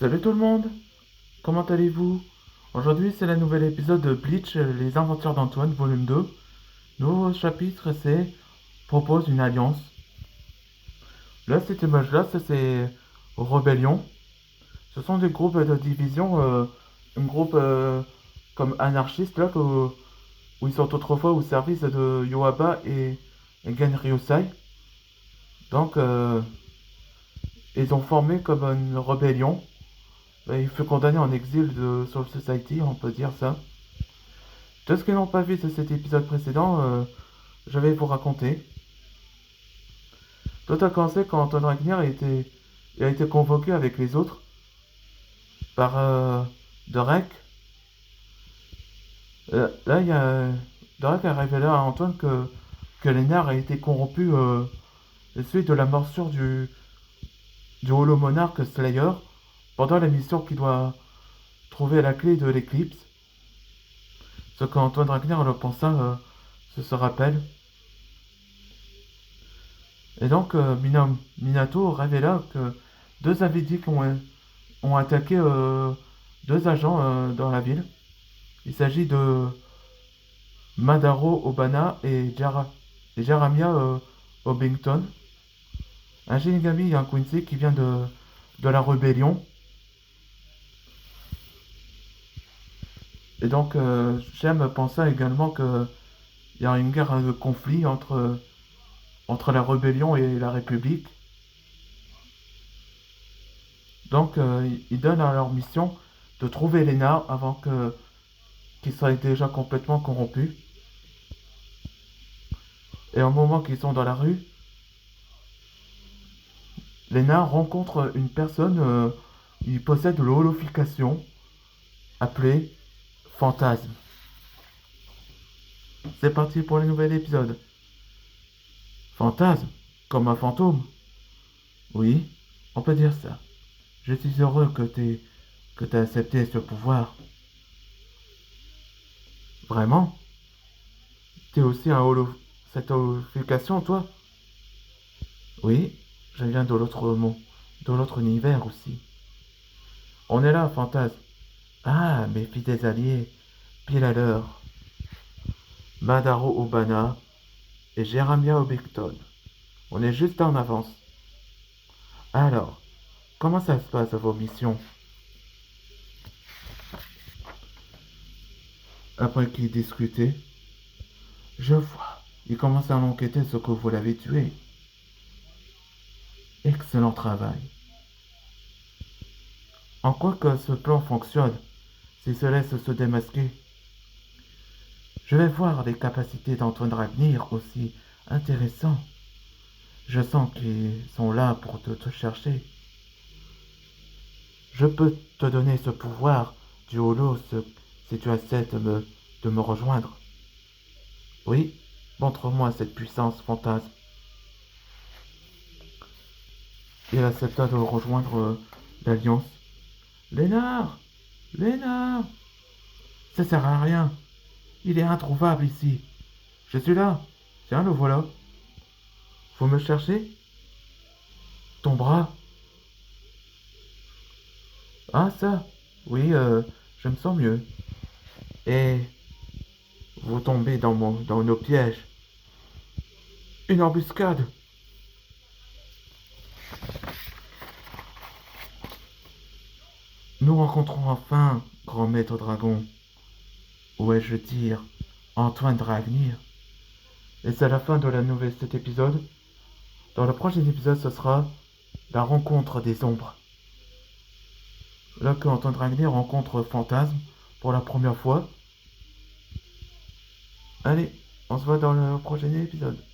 Salut tout le monde, comment allez-vous? Aujourd'hui c'est le nouvel épisode de Bleach, les aventures d'Antoine, volume 2. Nouveau chapitre, c'est Propose une alliance. Là, cette image-là, ça c'est Rébellion. Ce sont des groupes de division, un groupe comme anarchiste là, où ils sont autrefois au service de Yoaba et Gen Ryusai. Donc, ils ont formé comme une rébellion. Et il fut condamné en exil de Soul Society, on peut dire ça. Tout ce qu'ils n'ont pas vu de cet épisode précédent, je vais vous raconter. Tout a commencé quand Anton Ragnar a été convoqué avec les autres par Derek. Là, Derek a révélé à Antoine que Lénard a été corrompu suite de la morsure du Holo Monarch Slayer pendant la mission qui doit trouver la clé de l'éclipse. Ce qu'Antoine Ragnar le pensa se rappelle. Et donc, Minato révéla que deux individus ont attaqué deux agents dans la ville. Il s'agit de Madaro Obana et Jaramia Obington, un Shinigami et un Quincy qui vient de la rébellion. Et donc, Shem pensa également qu'il y a une guerre de conflit entre la rébellion et la République. Donc, ils donnent à leur mission de trouver Lena avant qu'ils soient déjà complètement corrompus. Et au moment qu'ils sont dans la rue, Lena rencontre une personne, il possède l'holofication, appelée Fantasme. C'est parti pour le nouvel épisode. Fantasme, comme un fantôme. Oui, on peut dire ça. Je suis heureux que t'aies accepté ce pouvoir. Vraiment? T'es aussi cette holofication, toi? Oui, je viens de l'autre univers aussi. On est là, Fantasme. Ah, mes fidèles alliés, pile à l'heure. Madaro Obana et Jéramia Obicton. On est juste en avance. Alors, comment ça se passe à vos missions? Après qu'ils discutaient, je vois. Ils commencent à enquêter ce que vous l'avez tué. Excellent travail. En quoi que ce plan fonctionne, s'il se laisse se démasquer, je vais voir les capacités d'Antoine Dragnir aussi intéressant. Je sens qu'ils sont là pour te chercher. Je peux te donner ce pouvoir du holo si tu acceptes de me rejoindre. Oui, montre-moi cette puissance fantasme. Il accepta de rejoindre l'Alliance. Lénard! Lénard! Ça sert à rien. Il est introuvable ici. Je suis là. Tiens, le voilà. Vous me cherchez? Ton bras? Ah, ça? Oui, je me sens mieux. Et vous tombez dans nos pièges. Une embuscade! Nous rencontrons enfin, grand maître dragon. Ou ai-je dire, Antoine Dragnir. Et c'est la fin de cet épisode. Dans le prochain épisode, ce sera la rencontre des ombres. Là que Antoine Dragnir rencontre Fantasme pour la première fois. Allez, on se voit dans le prochain épisode.